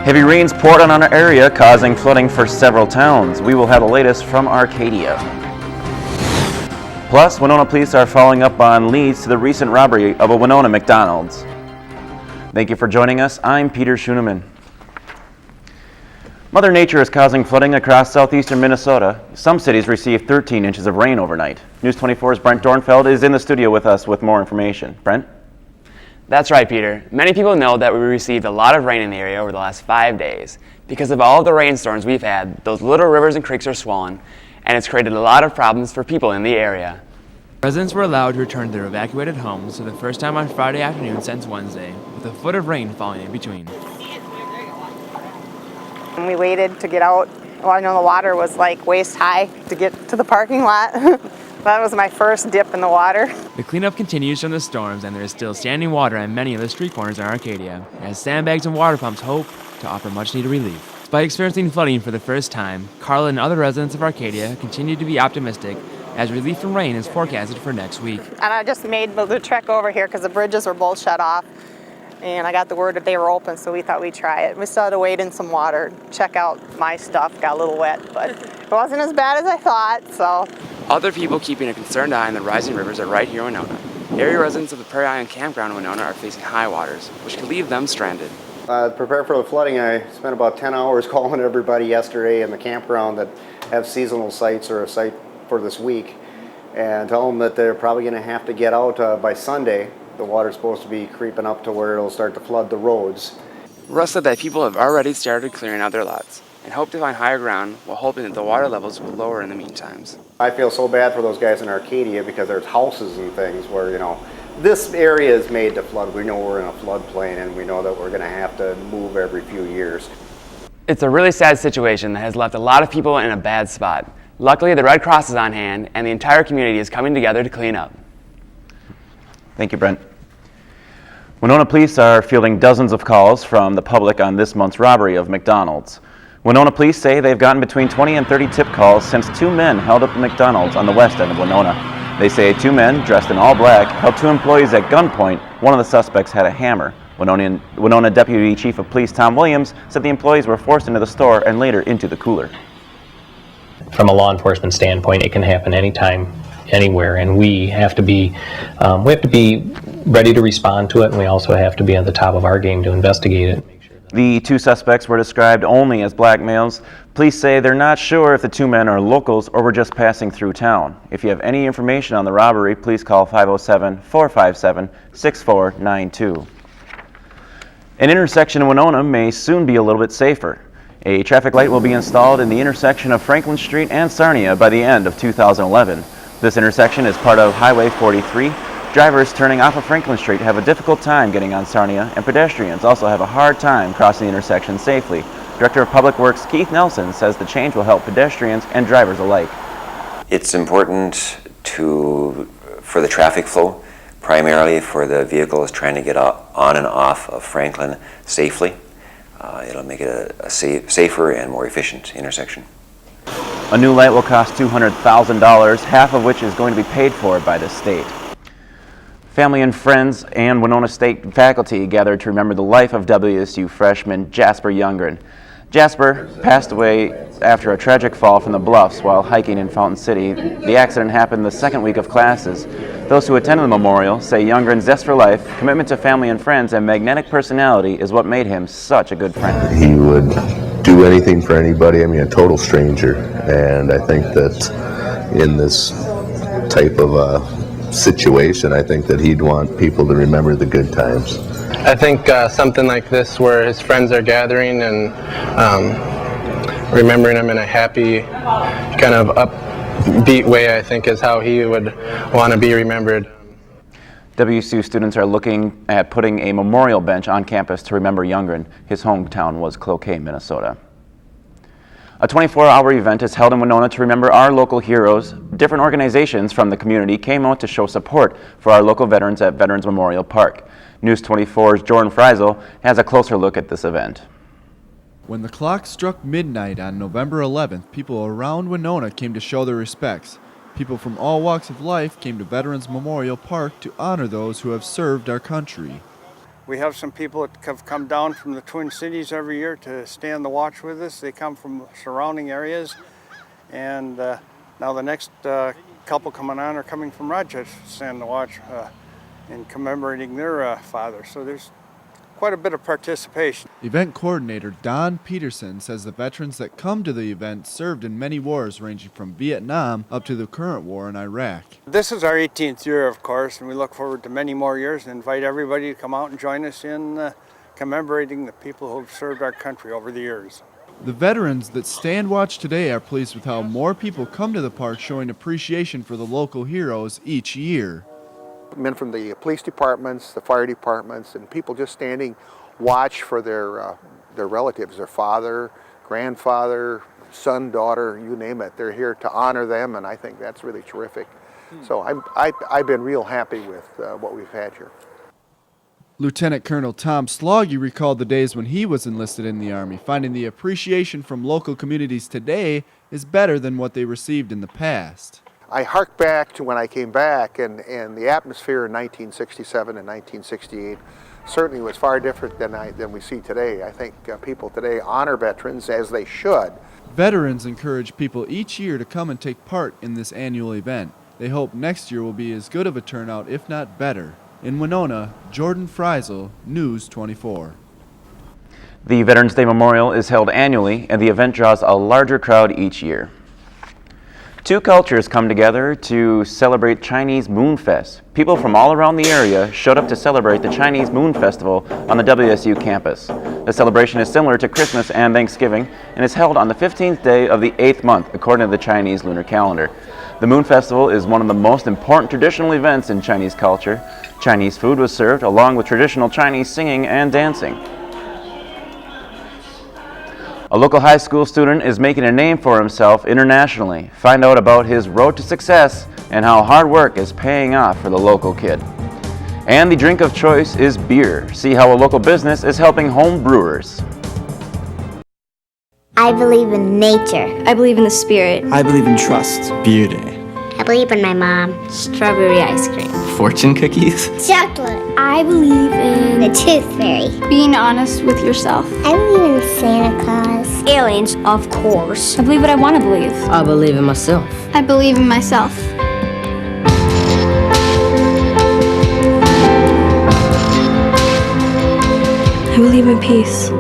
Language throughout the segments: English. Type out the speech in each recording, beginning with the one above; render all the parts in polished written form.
Heavy rains poured on our area, causing flooding for several towns. We will have the latest from Arcadia. Plus, Winona police are following up on leads to the recent robbery of a Winona McDonald's. Thank you for joining us. I'm Peter Schoeneman. Mother Nature is causing flooding across southeastern Minnesota. Some cities received 13 inches of rain overnight. News 24's Brent Dornfeld is in the studio with us with more information. Brent? That's right, Peter. Many people know that we received a lot of rain in the area over the last 5 days. Because of all of the rainstorms we've had, those little rivers and creeks are swollen, and it's created a lot of problems for people in the area. Residents were allowed to return to their evacuated homes for the first time on Friday afternoon since Wednesday, with a foot of rain falling in between. We waited to get out. Well, I know the water was like waist high to get to the parking lot. That was my first dip in the water. The cleanup continues from the storms, and there is still standing water on many of the street corners in Arcadia, as sandbags and water pumps hope to offer much-needed relief. Despite experiencing flooding for the first time, Carla and other residents of Arcadia continue to be optimistic as relief from rain is forecasted for next week. And I just made the trek over here because the bridges were both shut off. And I got the word that they were open, so we thought we'd try it. We still had to wade in some water, check out my stuff, got a little wet, but it wasn't as bad as I thought, so. Other people keeping a concerned eye on the rising rivers are right here in Winona. Area residents of the Prairie Island Campground in Winona are facing high waters, which could leave them stranded. Prepare for the flooding, I spent about 10 hours calling everybody yesterday in the campground that have seasonal sites or a site for this week, and tell them that they're probably going to have to get out by Sunday. The water's supposed to be creeping up to where it'll start to flood the roads. Russ said that people have already started clearing out their lots and hope to find higher ground while hoping that the water levels will lower in the meantime. I feel so bad for those guys in Arcadia because there's houses and things where, this area is made to flood. We know we're in a floodplain and we know that we're going to have to move every few years. It's a really sad situation that has left a lot of people in a bad spot. Luckily, the Red Cross is on hand and the entire community is coming together to clean up. Thank you, Brent. Winona police are fielding dozens of calls from the public on this month's robbery of McDonald's. Winona police say they've gotten between 20 and 30 tip calls since two men held up the McDonald's on the west end of Winona. They say two men, dressed in all black, held two employees at gunpoint. One of the suspects had a hammer. Winona Deputy Chief of Police Tom Williams said the employees were forced into the store and later into the cooler. From a law enforcement standpoint, it can happen anytime, anywhere, and we have to be ready to respond to it, and we also have to be at the top of our game to investigate it. The two suspects were described only as black males. Police say they're not sure if the two men are locals or were just passing through town. If you have any information on the robbery, please call 507-457-6492. An intersection in Winona may soon be a little bit safer. A traffic light will be installed in the intersection of Franklin Street and Sarnia by the end of 2011. This intersection is part of Highway 43. Drivers turning off of Franklin Street have a difficult time getting on Sarnia, and pedestrians also have a hard time crossing the intersection safely. Director of Public Works Keith Nelson says the change will help pedestrians and drivers alike. It's important for the traffic flow, primarily for the vehicles trying to get on and off of Franklin safely. It'll make it a safer and more efficient intersection. A new light will cost $200,000, half of which is going to be paid for by the state. Family and friends and Winona State faculty gathered to remember the life of WSU freshman Jasper Youngren. Jasper passed away after a tragic fall from the bluffs while hiking in Fountain City. The accident happened the second week of classes. Those who attended the memorial say Youngren's zest for life, commitment to family and friends, and magnetic personality is what made him such a good friend. He would do anything for anybody. I mean, a total stranger. And I think that in this type of situation, I think that he'd want people to remember the good times. I think something like this where his friends are gathering and remembering him in a happy, kind of upbeat way, I think is how he would want to be remembered. WSU students are looking at putting a memorial bench on campus to remember Youngren. His hometown was Cloquet, Minnesota. A 24-hour event is held in Winona to remember our local heroes. Different organizations from the community came out to show support for our local veterans at Veterans Memorial Park. News 24's Jordan Freisel has a closer look at this event. When the clock struck midnight on November 11th, people around Winona came to show their respects. People from all walks of life came to Veterans Memorial Park to honor those who have served our country. We have some people that have come down from the Twin Cities every year to stand the watch with us. They come from surrounding areas, and now the next couple coming on are coming from Rochester to stand the watch in commemorating their father. So there's quite a bit of participation. Event coordinator Don Peterson says the veterans that come to the event served in many wars ranging from Vietnam up to the current war in Iraq. This is our 18th year, of course, and we look forward to many more years and invite everybody to come out and join us in commemorating the people who have served our country over the years. The veterans that stand watch today are pleased with how more people come to the park showing appreciation for the local heroes each year. Men from the police departments, the fire departments, and people just standing watch for their relatives, their father, grandfather, son, daughter, you name it. They're here to honor them, and I think that's really terrific. So I've been real happy with what we've had here. Lieutenant Colonel Tom Sloggy recalled the days when he was enlisted in the Army, finding the appreciation from local communities today is better than what they received in the past. I hark back to when I came back, and the atmosphere in 1967 and 1968 certainly was far different than we see today. I think people today honor veterans, as they should. Veterans encourage people each year to come and take part in this annual event. They hope next year will be as good of a turnout, if not better. In Winona, Jordan Freisel, News 24. The Veterans Day Memorial is held annually, and the event draws a larger crowd each year. Two cultures come together to celebrate Chinese Moon Fest. People from all around the area showed up to celebrate the Chinese Moon Festival on the WSU campus. The celebration is similar to Christmas and Thanksgiving and is held on the 15th day of the 8th month according to the Chinese lunar calendar. The Moon Festival is one of the most important traditional events in Chinese culture. Chinese food was served along with traditional Chinese singing and dancing. A local high school student is making a name for himself internationally. Find out about his road to success and how hard work is paying off for the local kid. And the drink of choice is beer. See how a local business is helping home brewers. I believe in nature. I believe in the spirit. I believe in trust. Beer day. I believe in my mom. Strawberry ice cream. Fortune cookies. Chocolate. I believe in the tooth fairy. Being honest with yourself. I believe in Santa Claus. Aliens, of course. I believe what I want to believe. I believe in myself. I believe in myself. I believe in peace.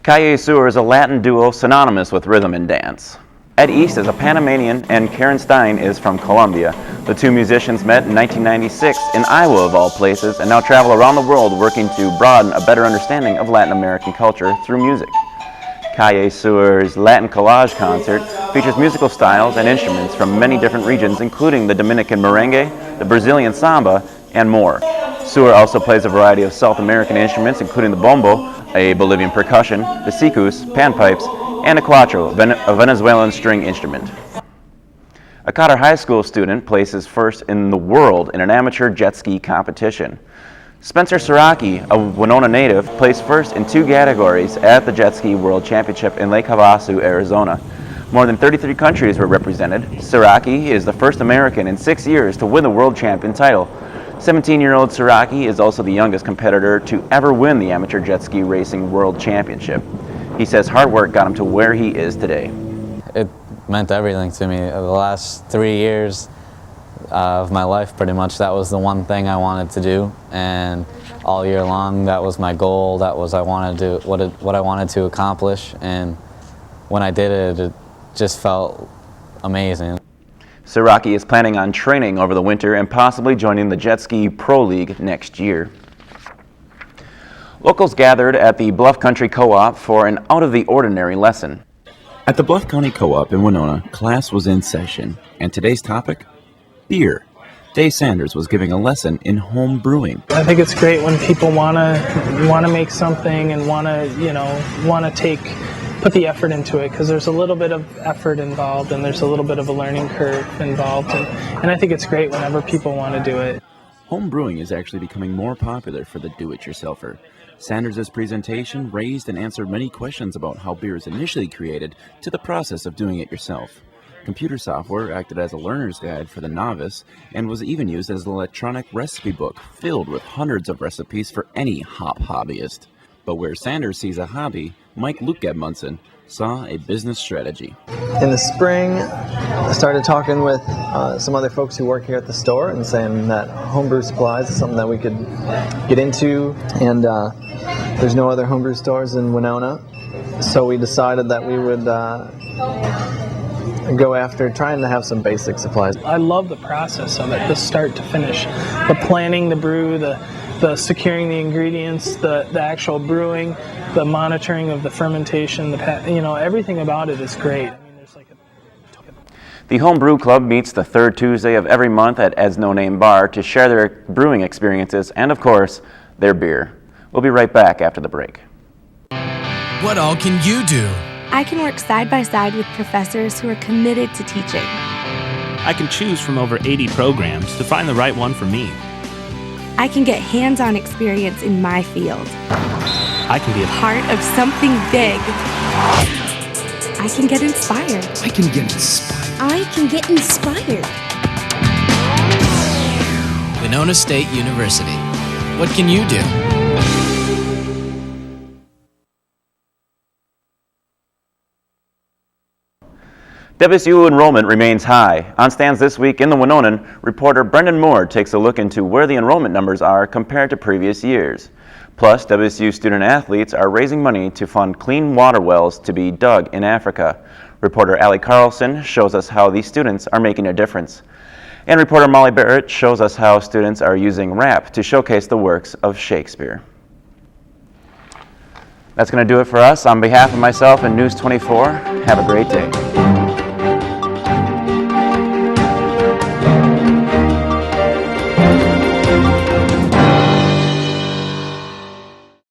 Calle Sur is a Latin duo synonymous with rhythm and dance. Ed East is a Panamanian and Karen Stein is from Colombia. The two musicians met in 1996 in Iowa of all places and now travel around the world working to broaden a better understanding of Latin American culture through music. Calle Sur's Latin Collage concert features musical styles and instruments from many different regions including the Dominican merengue, the Brazilian samba, and more. Sur also plays a variety of South American instruments including the bombo, a Bolivian percussion, the sicus, panpipes, and a cuatro, a Venezuelan string instrument. A Cotter High School student places first in the world in an amateur jet ski competition. Spencer Siraki, a Winona native, placed first in 2 categories at the Jet Ski World Championship in Lake Havasu, Arizona. More than 33 countries were represented. Siraki is the first American in 6 years to win the world champion title. 17-year-old Siraki is also the youngest competitor to ever win the Amateur Jet Ski Racing World Championship. He says hard work got him to where he is today. It meant everything to me. The last 3 years of my life, pretty much, that was the one thing I wanted to do, and all year long that was my goal. That was what I wanted to accomplish, and when I did it, it just felt amazing. Siraki is planning on training over the winter and possibly joining the Jet Ski Pro League next year. Locals gathered at the Bluff Country Co-op for an out-of-the-ordinary lesson. At the Bluff County Co-op in Winona, class was in session, and today's topic? Beer. Dave Sanders was giving a lesson in home brewing. I think it's great when people want to make something and want to put the effort into it, because there's a little bit of effort involved and there's a little bit of a learning curve involved, and I think it's great whenever people want to do it. Home brewing is actually becoming more popular for the do-it-yourselfer. Sanders' presentation raised and answered many questions about how beer is initially created to the process of doing it yourself. Computer software acted as a learner's guide for the novice and was even used as an electronic recipe book filled with hundreds of recipes for any hop hobbyist. But where Sanders sees a hobby, Mike Luke Edmundson saw a business strategy. In the spring, I started talking with some other folks who work here at the store and saying that homebrew supplies is something that we could get into, and there's no other homebrew stores in Winona, so we decided that we would go after trying to have some basic supplies. I love the process of it, the start to finish, the planning the brew, the securing the ingredients, the actual brewing, the monitoring of the fermentation, everything about it is great. The Home Brew Club meets the third Tuesday of every month at Ed's No Name Bar to share their brewing experiences and, of course, their beer. We'll be right back after the break. What all can you do? I can work side by side with professors who are committed to teaching. I can choose from over 80 programs to find the right one for me. I can get hands-on experience in my field. I can be a part of something big. I can get inspired. I can get inspired. I can get inspired. Winona State University. What can you do? WSU enrollment remains high. On stands this week in the Winonan, reporter Brendan Moore takes a look into where the enrollment numbers are compared to previous years. Plus, WSU student athletes are raising money to fund clean water wells to be dug in Africa. Reporter Allie Carlson shows us how these students are making a difference. And reporter Molly Barrett shows us how students are using rap to showcase the works of Shakespeare. That's going to do it for us. On behalf of myself and News 24, have a great day.